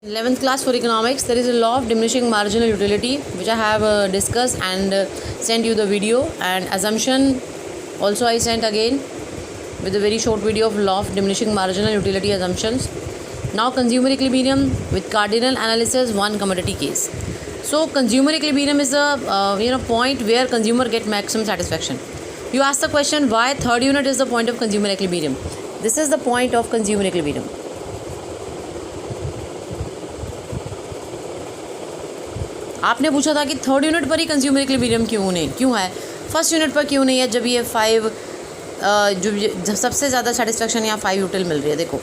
11th class for economics, there is a law of diminishing marginal utility which I have discussed and sent you the video, and assumption also I sent again with a very short video of law of diminishing marginal utility assumptions. Now consumer equilibrium with cardinal analysis, one commodity case. So consumer equilibrium is the point where consumer get maximum satisfaction. You ask the question, why third unit is the point of consumer equilibrium? This is the point of consumer equilibrium. आपने पूछा था कि third unit पर ही consumer equilibrium क्यों है, first unit पर क्यों नहीं है, जब ये 5 जो सबसे ज़्यादा सेटिस्फेक्शन यहाँ 5 यूटिल मिल रही है. देखो,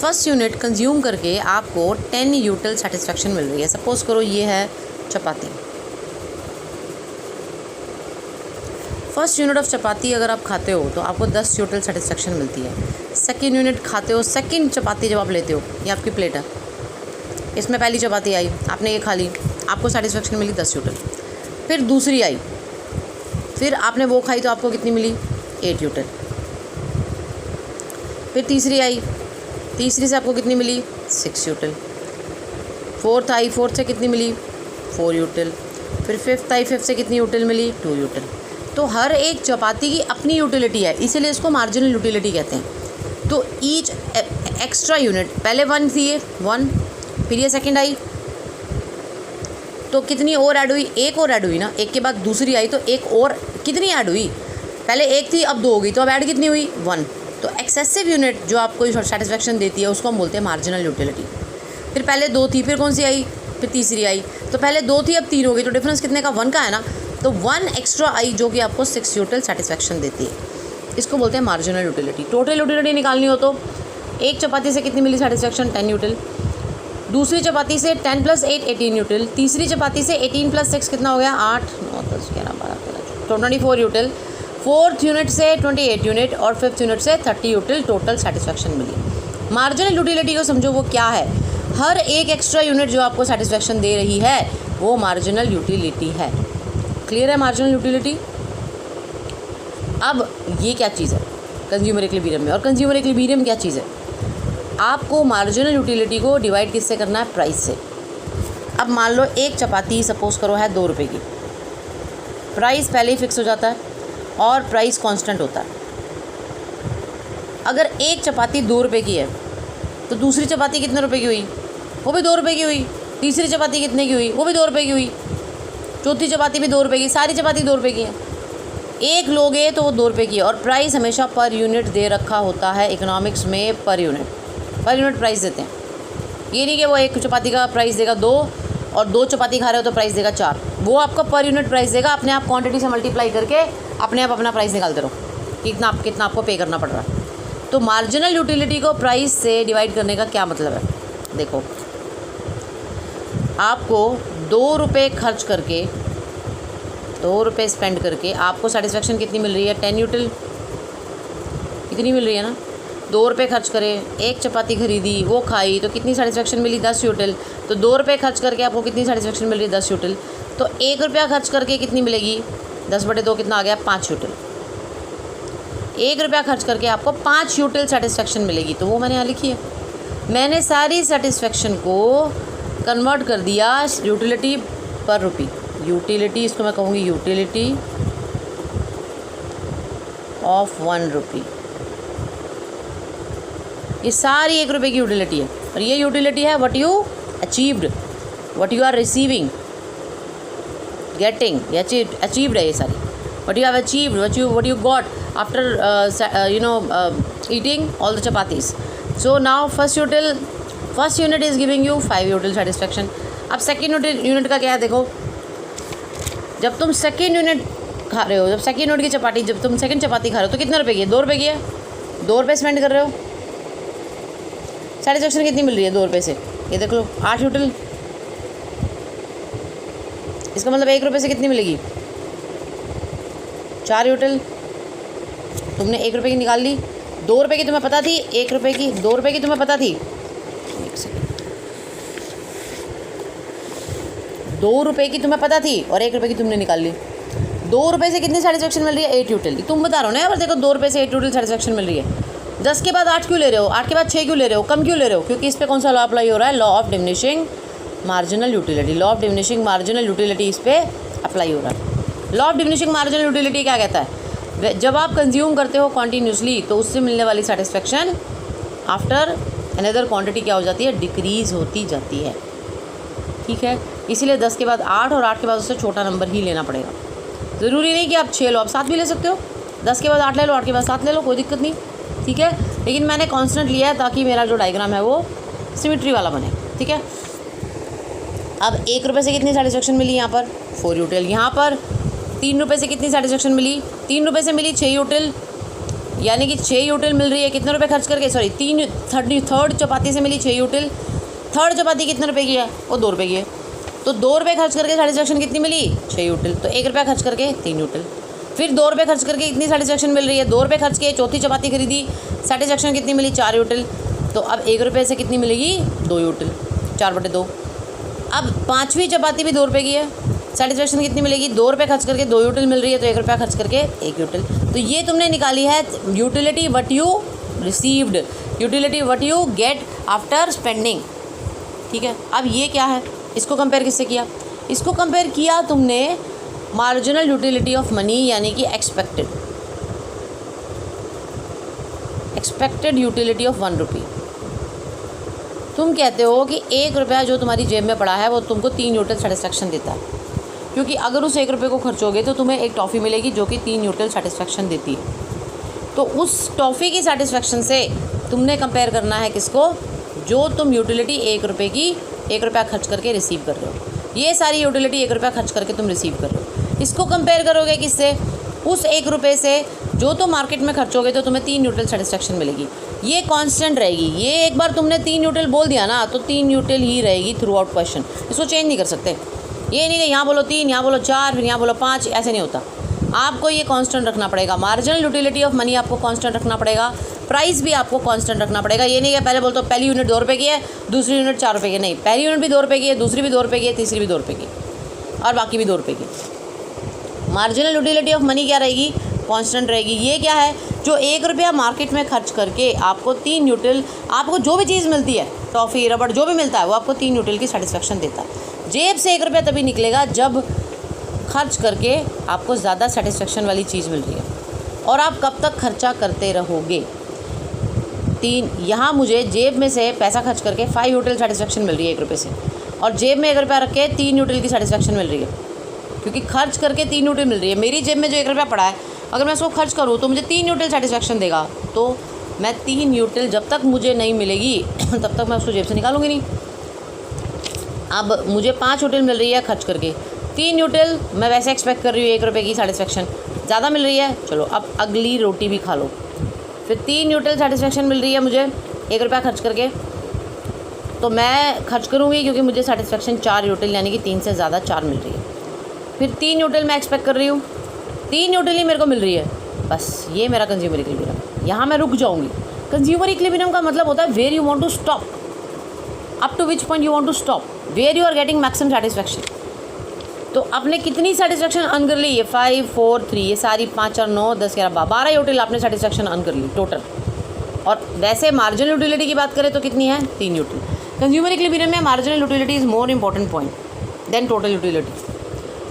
फर्स्ट यूनिट कंज्यूम करके आपको 10 यूटिल सेटिस्फेक्शन मिल रही है. सपोज करो ये है चपाती. फर्स्ट यूनिट ऑफ चपाती अगर आप खाते हो तो आपको 10 यूटिल सेटिस्फेक्शन मिलती है. सेकेंड यूनिट खाते हो, सेकेंड चपाती जब आप लेते हो, ये आपकी प्लेट है, इसमें पहली चपाती आई, आपने ये खा ली, आपको सेटिस्फेक्शन मिली 10 यूटिल. फिर दूसरी आई, फिर आपने वो खाई तो आपको कितनी मिली 8 यूटिल. फिर तीसरी आई, तीसरी से आपको कितनी मिली 6 यूटिल. फोर्थ आई, फोर्थ से कितनी मिली 4 यूटिल. फिर फिफ्थ आई, फिफ्थ से कितनी यूटिल मिली 2 यूटिल. तो हर एक चपाती की अपनी यूटिलिटी है, इसीलिए इसको मार्जिनल यूटिलिटी कहते हैं. तो ईच एक्स्ट्रा यूनिट, पहले 1 थी ये 1, फिर ये सेकेंड आई तो कितनी और ऐड हुई, एक और ऐड हुई ना, एक के बाद दूसरी आई तो एक और कितनी ऐड हुई, पहले एक थी अब 2 हो गई, तो अब ऐड कितनी हुई 1. तो एक्सेसिव यूनिट जो आपको सेटिस्फेक्शन देती है उसको हम बोलते हैं मार्जिनल यूटिलिटी. फिर पहले 2 थी, फिर कौन सी आई, फिर तीसरी आई, तो पहले 2 थी अब 3 हो गई, तो डिफरेंस कितने का 1 का है ना. तो 1 एक्स्ट्रा आई जो कि आपको 6 यूटिल सेटिस्फेक्शन देती है, इसको बोलते हैं मार्जिनल यूटिलिटी. टोटल यूटिलिटी निकालनी हो तो एक चपाती से कितनी मिली सेटिस्फेक्शन 10 यूटिल, दूसरी चपाती से 10 + 8 18 यूटिल, तीसरी चपाती से 18 + 6 कितना हो गया 8 9 10 11 12 13 तो 24 यूटिल. फोर्थ यूनिट से 28 यूनिट और फिफ्थ यूनिट से 30 यूटिल टोटल सेटिस्फेक्शन मिली. मार्जिनल यूटिलिटी को समझो वो क्या है, हर एक एक्स्ट्रा यूनिट जो आपको सेटिस्फेक्शन दे रही है वो मार्जिनल यूटिलिटी है. क्लियर है मार्जिनल यूटिलिटी. अब ये क्या चीज़ है कंज्यूमर इक्विलिब्रियम में, और कंज्यूमर इक्विलिब्रियम क्या चीज़ है, आपको मार्जिनल यूटिलिटी को डिवाइड किससे करना है, प्राइस से. अब मान लो एक चपाती सपोज करो है 2 रुपये की, प्राइस पहले ही फिक्स हो जाता है और प्राइस कांस्टेंट होता है. अगर एक चपाती 2 रुपये की है तो दूसरी चपाती कितने रुपए की हुई, वो भी 2 रुपये की हुई. तीसरी चपाती कितने की हुई, वो भी 2 रुपये की हुई. चौथी चपाती भी 2 रुपये की, सारी चपाती 2 रुपये की है. एक लोगे तो वो 2 रुपये की है, और प्राइस हमेशा पर यूनिट दे रखा होता है इकोनॉमिक्स में. पर यूनिट प्राइस देते हैं. ये नहीं कि वो एक चपाती का प्राइस देगा 2 और 2 चपाती खा रहे हो तो प्राइस देगा 4. वो आपको पर यूनिट प्राइस देगा. अपने आप क्वांटिटी से मल्टीप्लाई करके अपने आप अपना प्राइस निकालते रहो कितना आपको पे करना पड़ रहा है. तो मार्जिनल यूटिलिटी को प्राइस से डिवाइड करने का क्या मतलब है, देखो, आपको 2 रुपये खर्च करके 2 रुपये स्पेंड करके आपको सेटिस्फेक्शन कितनी मिल रही है 10 यूटिल. कितनी मिल रही है ना, 2 रुपये खर्च करे, एक चपाती खरीदी, वो खाई तो कितनी सेटिस्फेक्शन मिली 10 यूटिल. तो 2 रुपये खर्च करके आपको कितनी सेटिस्फेक्शन मिल रही है 10 यूटिल. तो 1 रुपया खर्च करके कितनी मिलेगी 10/2 कितना आ गया 5 यूटिल. 1 रुपया खर्च करके आपको 5 यूटिल सेटिस्फेक्शन मिलेगी. तो वो मैंने यहाँ लिखी है. मैंने सारी सेटिस्फेक्शन को कन्वर्ट कर दिया यूटिलिटी पर रुपी. यूटिलिटी इसको मैं कहूँगी यूटिलिटी ऑफ 1 रुपी. ये सारी 1 रुपये की यूटिलिटी है, और ये यूटिलिटी है what you achieved, what you are receiving, getting, ये अचीव्ड है. ये सारी what you have achieved, what you got after eating all the chapatis. So now first unit is giving you 5 util satisfaction. अब second unit का क्या है, देखो, जब तुम सेकेंड यूनिट खा रहे हो, जब सेकेंड यूनिट की चपाती, जब तुम सेकेंड चपाती खा रहे हो तो कितने रुपये की है 2 रुपये की है. 2 रुपये स्पेंड कर रहे हो, सेटिस्फेक्शन कितनी मिल रही है 2 रुपये से, ये देख लो 8 यूटिल. इसका मतलब 1 रुपये से कितनी मिलेगी 4 यूटिल. तुमने 1 रुपये की निकाल ली, 2 रुपये की तुम्हें पता थी, 1 रुपये की 2 रुपये की तुम्हें पता थी, 2 रुपये की तुम्हें पता थी और 1 रुपये की तुमने निकाल ली. 2 रुपये से कितनी सेटिस्फेक्शन मिल रही है 8 यूटिल. तुम बता रहे हो ना यार, देखो 2 रुपये से 8 यूटिल सेटिस्फेक्शन मिल रही है. 10 के बाद 8 क्यों ले रहे हो, 8 के बाद 6 क्यों ले रहे हो, कम क्यों ले रहे हो? क्योंकि इस पे कौन सा लॉ अप्लाई हो रहा है? Law of diminishing marginal utility. Law of diminishing marginal utility इस पे अप्लाई हो रहा है। Law of diminishing marginal utility क्या कहता है? जब आप कंज्यूम करते हो कॉन्टीन्यूसली तो उससे मिलने वाली सेटिस्फेक्शन आफ्टर अनदर क्वांटिटी क्या हो जाती है? डिक्रीज़ होती जाती है। ठीक है, इसीलिए 10 के बाद 8 और 8 के बाद उससे छोटा नंबर ही लेना पड़ेगा। ज़रूरी नहीं कि आप 6 लो, आप 7 भी ले सकते हो। 10 के बाद 8 ले लो, 8 के बाद 7 ले लो, कोई दिक्कत नहीं। ठीक है, लेकिन मैंने कांस्टेंट लिया है ताकि मेरा जो डायग्राम है वो सिमेट्री वाला बने। ठीक है, अब 1 रुपये से कितनी सेटिस्फेक्शन मिली यहाँ पर? 4 यूटिल। यहाँ पर 3 रुपये से कितनी सेटिस्फेक्शन मिली? 3 रुपये से मिली 6 यूटिल, यानी कि 6 यूटिल मिल रही है कितने रुपए खर्च करके? सॉरी, थर्ड चपाती से मिली 6 यूटिल। थर्ड चपाती कितने रुपए की है? वो 2 रुपये की है। तो 2 रुपये खर्च करके सेटिस्फेक्शन कितनी मिली? 6 यूटिल। तो 1 रुपया खर्च करके 3 यूटिल। फिर 2 रुपये खर्च करके इतनी सेटिस्फेक्शन मिल रही है। 2 रुपये खर्च के चौथी चपाती खरीदी, सेटिस्फेक्शन कितनी मिली? 4 यूटिल। तो अब 1 रुपये से कितनी मिलेगी? 2 यूटिल, 4/2। अब 5वीं चपाती भी 2 रुपये की है, सेटिस्फेक्शन कितनी मिलेगी? 2 रुपये खर्च करके 2 यूटिल मिल रही है, तो 1 रुपया खर्च करके 1 यूटिल। तो ये तुमने निकाली है utility what you received, utility what you get after spending. ठीक है, अब ये क्या है? इसको कंपेयर किससे किया? इसको कंपेयर किया तुमने मार्जिनल यूटिलिटी ऑफ मनी, यानी कि एक्सपेक्टेड यूटिलिटी ऑफ 1 रुपी। तुम कहते हो कि 1 रुपया जो तुम्हारी जेब में पड़ा है वो तुमको 3 यूटिल सेटिस्फेक्शन देता है, क्योंकि अगर उस 1 रुपये को खर्चोगे तो तुम्हें एक टॉफ़ी मिलेगी जो कि 3 यूटिल सेटिस्फेक्शन देती है। तो उस टॉफ़ी की सेटिस्फेक्शन से तुमने कंपेयर करना है किसको? जो तुम यूटिलिटी 1 रुपये की 1 रुपया खर्च करके रिसीव कर रहे हो। ये सारी यूटिलिटी 1 रुपया खर्च करके तुम रिसीव कर रहे हो। इसको कंपेयर करोगे किससे? उस 1 रुपये से जो तुम मार्केट में खर्चोगे तो तुम्हें 3 यूटिल सेटिस्फेक्शन मिलेगी। ये कांस्टेंट रहेगी। ये एक बार तुमने 3 यूटिल बोल दिया ना तो 3 यूटिल ही रहेगी थ्रू आउट क्वेश्चन। इसको चेंज नहीं कर सकते। ये नहीं कि यहाँ बोलो 3, यहाँ बोलो 4, फिर यहाँ बोलो 5, ऐसे नहीं होता। आपको ये कांस्टेंट रखना पड़ेगा। मार्जिनल यूटिलिटी ऑफ मनी आपको कांस्टेंट रखना पड़ेगा, प्राइस भी आपको कांस्टेंट रखना पड़ेगा। ये नहीं कि पहले बोलते पहली यूनिट 2 रुपये की है, दूसरी यूनिट 4 रुपये की। नहीं, पहली यूनिट भी 2 रुपये की है, दूसरी भी 2 रुपये की है, तीसरी भी 2 रुपये की, और बाकी भी 2 रुपये की। मार्जिनल यूटिलिटी ऑफ मनी क्या रहेगी? कांस्टेंट रहेगी। ये क्या है? जो 1 रुपया मार्केट में खर्च करके आपको 3 यूटिल, आपको जो भी चीज़ मिलती है, टॉफ़ी, रबड़, जो भी मिलता है वो आपको 3 यूटिल की सेटिस्फेक्शन देता है। जेब से 1 रुपया तभी निकलेगा जब खर्च करके आपको ज़्यादा सेटिस्फेक्शन वाली चीज़ मिल रही है। और आप कब तक खर्चा करते रहोगे? 3, यहाँ मुझे जेब में से पैसा खर्च करके 5 यूटिल सेटिस्फेक्शन मिल रही है 1 रुपये से, और जेब में 1 रुपया रख के 3 यूटिल की सेटिस्फेक्शन मिल रही है, क्योंकि खर्च करके 3 यूटिल मिल रही है। मेरी जेब में जो 1 रुपया पड़ा है, अगर मैं उसको खर्च करूँ तो मुझे 3 यूटिल सेटिस्फेक्शन देगा। तो मैं 3 यूटिल जब तक मुझे नहीं मिलेगी तब तक मैं उसको जेब से निकालूंगी नहीं। अब मुझे 5 यूटिल मिल रही है खर्च करके, 3 यूटिल मैं वैसे एक्सपेक्ट कर रही हूँ 1 रुपये की सेटिस्फेक्शन ज़्यादा मिल रही है, चलो अब अगली रोटी भी खा लो। फिर 3 यूटिल सेटिस्फेक्शन मिल रही है मुझे 1 रुपया खर्च करके, तो मैं खर्च करूँगी क्योंकि मुझे सेटिस्फेक्शन 4 यूटिल यानी कि 3 से ज़्यादा 4 मिल रही है। फिर 3 यूटिल मैं एक्सपेक्ट कर रही हूँ, 3 यूटिल ही मेरे को मिल रही है, बस ये मेरा कंज्यूमर इक्विलिब्रियम। यहाँ मैं रुक जाऊँगी। कंज्यूमर इक्विलिब्रियम का मतलब होता है where you want to stop, up to which point you want to stop, where you are getting maximum satisfaction. तो आपने कितनी सेटिस्फेक्शन अर्न कर ली? ये 5, 4, 3, ये सारी 5, 4, 9, 10, 11, 12 यूटिल आपने सेटिस्फेक्शन अर्न कर ली टोटल। और वैसे मार्जिनल यूटिलिटी की बात करें तो कितनी है? 3 यूटिल। कंज्यूमर इक्विलिब्रियम में marginal utility is more important point than total utility,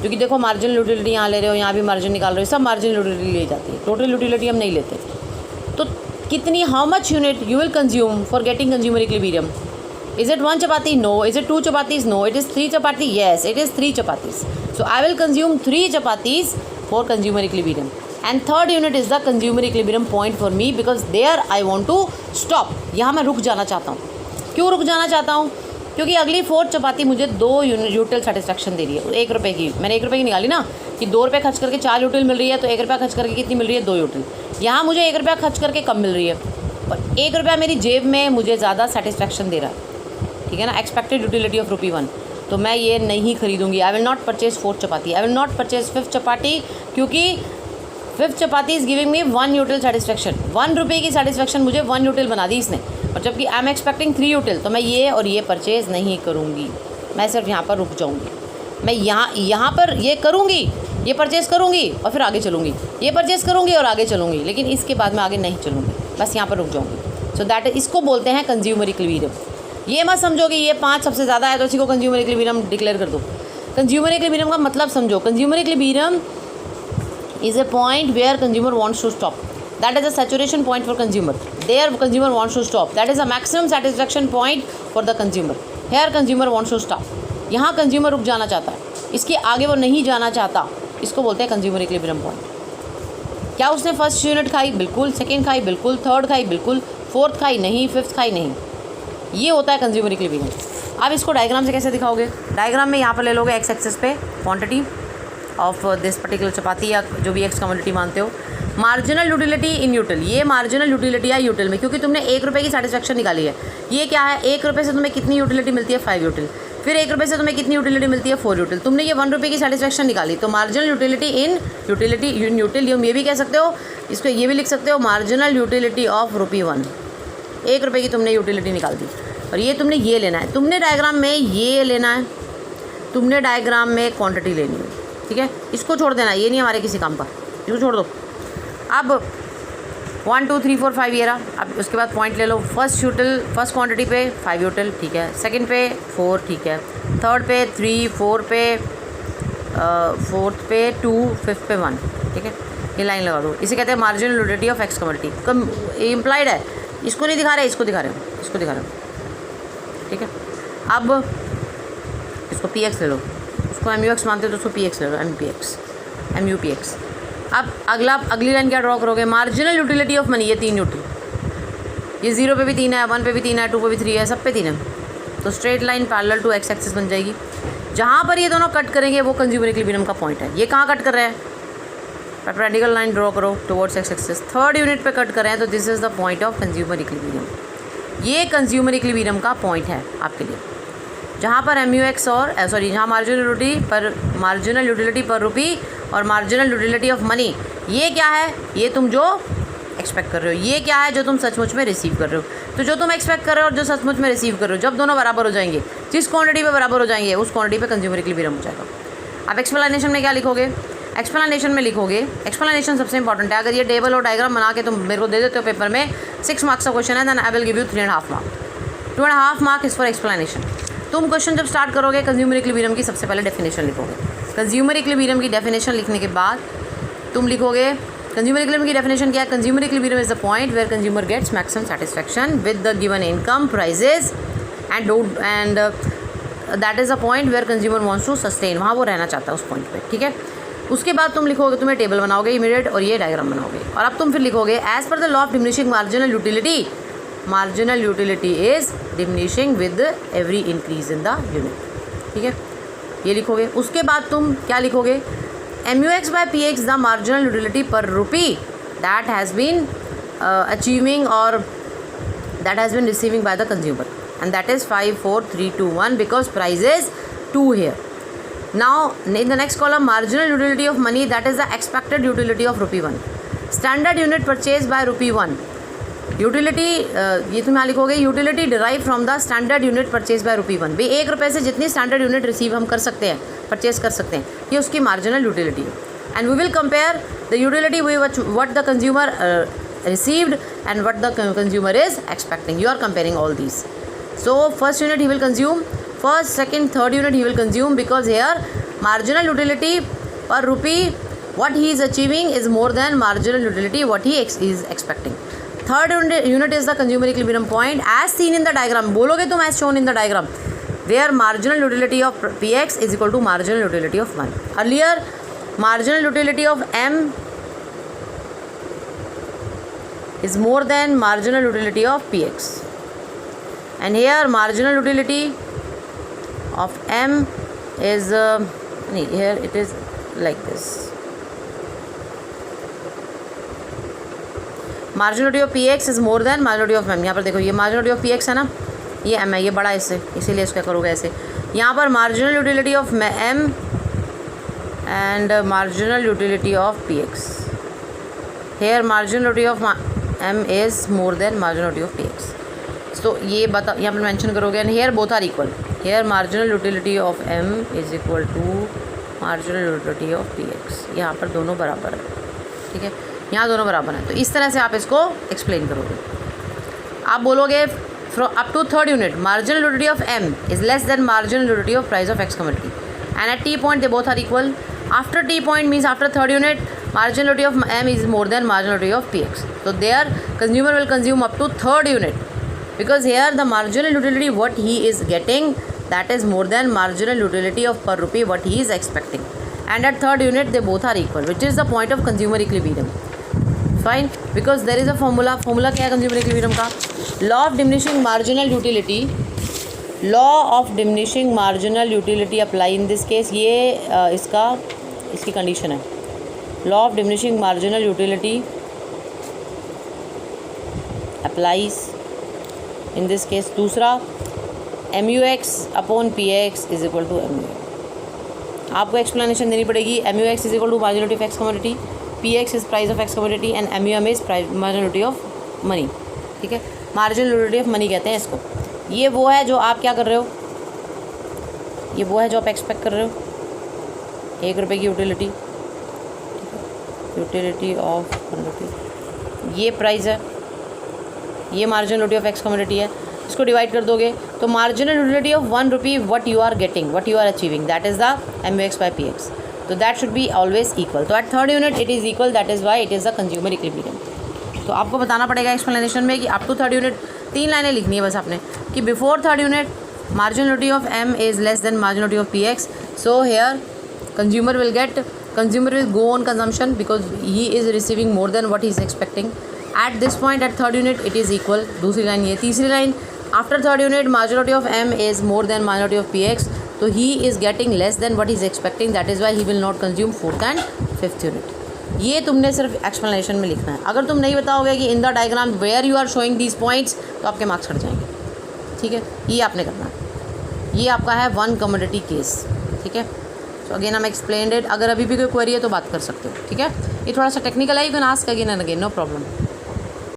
क्योंकि देखो मार्जिनल यूटिलिटी यहाँ ले रहे हो, यहाँ भी मार्जिन निकाल रहे हो, सब मार्जिनल यूटिलिटी ले जाती है, टोटल यूटिलिटी हम नहीं लेते। तो कितनी, how much unit you will consume for getting consumer equilibrium? Is it 1 chapati? No. Is it 2 chapatis? No. It is 3 chapati? Yes, it is 3 chapatis. So I will consume 3 chapatis for consumer equilibrium. And third unit is the consumer equilibrium point for me because there I want to stop. यहाँ मैं रुक जाना चाहता हूँ। क्यों रुक जाना चाहता हूँ? क्योंकि अगली 4th चपाती मुझे 2 यूटिल सेटिस्फेक्शन दे रही है 1 रुपये की। मैंने 1 रुपये की निकाली ना कि 2 रुपये खर्च करके 4 यूटिल मिल रही है, तो 1 रुपया खर्च करके कितनी मिल रही है? 2 यूटिल। यहाँ मुझे 1 रुपया खर्च करके कम मिल रही है, और 1 रुपया मेरी जेब में मुझे ज़्यादा सेटिस्फेक्शन दे रहा है, ठीक है ना, एक्सपेक्टेड यूटिलिटी ऑफ ₹1। तो मैं ये नहीं खरीदूंगी। I will not purchase 4th chapati, I will not purchase 5th chapati, क्योंकि 5th chapati is giving me 1 util satisfaction. 1 रुपये की सेटिस्फेक्शन मुझे 1 यूटिल बना दी इसने, और जबकि आई एम एक्सपेक्टिंग 3 यूटिल। तो मैं ये और ये परचेज़ नहीं करूँगी, मैं सिर्फ यहाँ पर रुक जाऊँगी। मैं यहाँ पर ये करूँगी, ये परचेज़ करूँगी और फिर आगे चलूँगी, ये परचेज़ करूँगी और आगे चलूँगी, लेकिन इसके बाद मैं आगे नहीं चलूँगी। बस यहाँ पर रुक जाऊँगी। सो दैट इसको बोलते हैं कंज्यूमर इक्विलिब्रियम। ये मत समझो कि ये 5 सबसे ज़्यादा है तो इसी को कंज्यूमर इक्विलिब्रियम डिक्लेयर कर दो। कंज्यूमर इक्विलिब्रियम का मतलब समझो। Consumer equilibrium is a point where consumer wants to stop. That is a saturation point for consumer. There consumer wants to stop. That is a maximum satisfaction point for the consumer. Here consumer wants to stop. यहाँ consumer रुक जाना चाहता है, इसके आगे वो नहीं जाना चाहता, इसको बोलते हैं consumer equilibrium point. क्या उसने फर्स्ट यूनिट खाई? बिल्कुल। सेकेंड खाई? बिल्कुल। थर्ड खाई? बिल्कुल। फोर्थ खाई? नहीं। फिफ्थ खाई? नहीं। ये होता है कंज्यूमर इक्विलिब्रियम। अब इसको डायग्राम से कैसे दिखाओगे? डायग्राम में यहाँ पर ले लोगे एक्स एक्सिस पे क्वांटिटी ऑफ दिस पर्टिकुलर चपाती या जो भी एक्स कमोडिटी मानते हो, मार्जिनल यूटिलिटी इन यूटिल, ये मार्जिनल यूटिलिटी है यूटिल में, क्योंकि तुमने 1 रुपये की सेटिस्फेक्शन निकाली है। ये क्या है? 1 रुपये से तुम्हें कितनी यूटिलिटी मिलती है? 5 यूटिल। फिर 1 रुपये से तुम्हें कितनी यूटिलिटी मिलती है? 4 यूटिल। तुमने ये 1 रुपये की सेटिस्फेक्शन निकाली, तो मार्जिनल यूटिलिटी इन यूटिल ये भी कह सकते हो, इसको ये भी लिख सकते हो मार्जिनल यूटिलिटी ऑफ ₹1। 1 रुपये की तुमने यूटिलिटी निकाल दी और ये तुमने ये लेना है। तुमने डायग्राम में ये लेना है, तुमने डायग्राम में क्वांटिटी लेनी है, ठीक है। इसको छोड़ देना, ये नहीं हमारे किसी काम का, इसको छोड़ दो। अब 1 2 3 4 5 ये रहा। अब उसके बाद पॉइंट ले लो। फर्स्ट क्वांटिटी पे 5 यूटिल, ठीक है। सेकंड पे 4, ठीक है। थर्ड पे 3, फोर्थ पे 2, फिफ्थ पे 1, ठीक है। ये लाइन लगा दो। इसे कहते हैं marginal utility of X commodity. Come implied है, इसको नहीं दिखा रहे, इसको दिखा रहे हो, इसको दिखा रहे हो, ठीक है। अब इसको पी एक्स ले लो, उसको एम यू एक्स मानते हो तो उसको पी एक्स ले लो, एम यू पी एक्स। अब अगली लाइन क्या ड्रॉ करोगे? मार्जिनल यूटिलिटी ऑफ मनी, ये 3 यूटिल, ये 0 पे भी 3 है, 1 पे भी 3 है, 2 पे भी 3 है, सब पे 3 है, तो straight line parallel to x axis बन जाएगी। जहाँ पर ये दोनों कट करेंगे वो कंज्यूमर इक्विलिब्रियम का पॉइंट है। ये कहाँ कट कर रहे हैं? परपेंडिकुलर लाइन ड्रॉ करो towards x axis. Third unit पे कट कर रहे हैं, तो this is the point of consumer equilibrium. ये कंज्यूमर इक्विलिब्रियम का पॉइंट है आपके लिए, जहाँ पर एम यू एक्स और जहाँ मार्जिनल यूटिलिटी पर रुपी और मार्जिनल यूटिलिटी ऑफ मनी, ये क्या है? ये तुम जो एक्सपेक्ट कर रहे हो, ये क्या है? जो तुम सचमुच में रिसीव कर रहे हो। तो जो तुम एक्सपेक्ट कर रहे हो और जो सचमुच में रिसीव कर रहे हो, जब दोनों बराबर हो जाएंगे, जिस क्वांटिटी पे बराबर हो जाएंगे उस क्वांटिटी पे कंज्यूमर इक्विलिब्रियम हो जाएगा। अब एक्सप्लेनेशन में क्या लिखोगे? एक्सप्लेनेशन में लिखोगे, एक्सप्लेनेशन सबसे इंपॉर्टेंट है। अगर ये टेबल और डायग्राम बना के तुम मेरे को दे देते हो पेपर में, 6 मार्क्स का क्वेश्चन है, then I will give you 3.5 mark. 2.5 mark is for explanation. तुम क्वेश्चन जब स्टार्ट करोगे, कंज्यूमर इक्विलिब्रियम की सबसे पहले डेफिनेशन लिखोगे। कंज्यूमर इक्विलिब्रियम की डेफिनेशन लिखने के बाद तुम लिखोगे कंज्यूमर इक्विलिब्रियम की डेफिनेशन क्या है? Consumer equilibrium is the point where consumer gets maximum satisfaction with the given income, prices and that is a point where consumer wants to sustain, वहाँ वो रहना चाहता है उस पॉइंट पे, ठीक है। उसके बाद तुम लिखोगे, तुम्हें टेबल बनाओगे इमीडिएट और ये डायग्राम बनाओगे, और अब तुम फिर लिखोगे as per the law of diminishing marginal utility is diminishing with every increase in the unit, ठीक है। ये लिखोगे। उसके बाद तुम क्या लिखोगे? M U X by P X the marginal utility per rupee that has been achieving और that has been receiving by the consumer, and that is 5 4 3 2 1 because price is 2 here. Now in the next column, marginal utility of money, that is the expected utility of ₹1. Standard unit purchased by ₹1. Utility ये तुम यहाँ लिखोगे, utility derive from the standard unit purchase by ₹1। भाई 1 रुपये से जितनी standard unit receive हम कर सकते हैं, परचेज कर सकते हैं, ये उसकी मार्जिनल यूटिलिटी है। And we will compare the utility what the consumer received and what the consumer is expecting. You are comparing all these. So first unit he will consume, first, second, third unit he will consume, because here marginal utility per rupee what he is achieving is more than marginal utility what he is expecting. Third unit is the consumer equilibrium point as seen in the diagram. बोलोगे तुम as shown in the diagram, where marginal utility of Px is equal to marginal utility of 1. Earlier marginal utility of M is more than marginal utility of Px, and here marginal utility of M is here it is like this. Marginal utility of Px is more than marginal utility of M. यहाँ पर देखो, ये marginal utility of Px है ना, ये M है, ये बड़ा इससे, इसीलिए इसका करोगे ऐसे। यहाँ पर marginal utility of M and marginal utility of Px. Here marginal utility of M is more than marginal utility of Px. So ये बता, यहाँ पर मेंशन करोगे, and here both are equal. Here marginal utility of M is equal to marginal utility of Px. यहाँ पर दोनों बराबर है, ठीक है। यहाँ दोनों बराबर हैं। तो इस तरह से आप इसको एक्सप्लेन करोगे। आप बोलोगे up to third unit marginal utility of M is less than marginal utility of price of X commodity, and at T point they both are equal. After T point means after third unit, marginal utility of M is more than marginal utility of PX. So their consumer will consume up to third unit, because here the marginal utility what he is getting, that is more than marginal utility of per rupee what he is expecting, and at third unit they both are equal, which is the point of consumer equilibrium. Fine, because there is a formula क्या है consumer equilibrium का? Law of diminishing marginal utility, law of diminishing marginal utility apply in this case. ये इसकी condition है, law of diminishing marginal utility applies in this case. दूसरा, MUX upon PX is equal to MU. आपको explanation देनी पड़ेगी. MUX is equal to marginal utility of X commodity, PX is price of X commodity and MUM is marginal utility of money. ठीक है, marginal utility of money कहते हैं इसको. ये वो है जो आप क्या कर रहे हो, ये वो है जो आप एक्सपेक्ट कर रहे हो, 1 रुपये की यूटिलिटी, यूटिलिटी ऑफ 1 रुपये, ये प्राइस है, ये marginal utility of X commodity है. इसको डिवाइड कर दोगे तो marginal utility of 1 rupee what you are getting, what you are achieving, that is the MUX by PX. तो that should be always equal. तो at third unit it is equal, that is why it is the consumer equilibrium. तो आपको बताना पड़ेगा explanation में कि up to third unit 3 लाइनें लिखनी है बस आपने, कि before third unit marginal utility of M is less than marginal utility of PX. So here consumer will go on consumption because he is receiving more than what he is expecting. At this point at third unit it is equal. दूसरी line ये. तीसरी line, after third unit marginal utility of M is more than marginal utility of PX, so he is getting less than what he is expecting, that is why he will not consume fourth and fifth unit. ये तुमने सिर्फ explanation में लिखना है. अगर तुम नहीं बताओगे कि in the diagram where you are showing these points, तो आपके मार्क्स कट जाएंगे. ठीक है, ये आपने करना है. ये आपका है 1 कमोडिटी केस. ठीक है, सो अगेन हम एक्सप्लेन्ड इट. अगर अभी भी कोई क्वेरी है तो बात कर सकते हो. ठीक है, ये थोड़ा सा टेक्निकल है, you can ask again and again, no problem.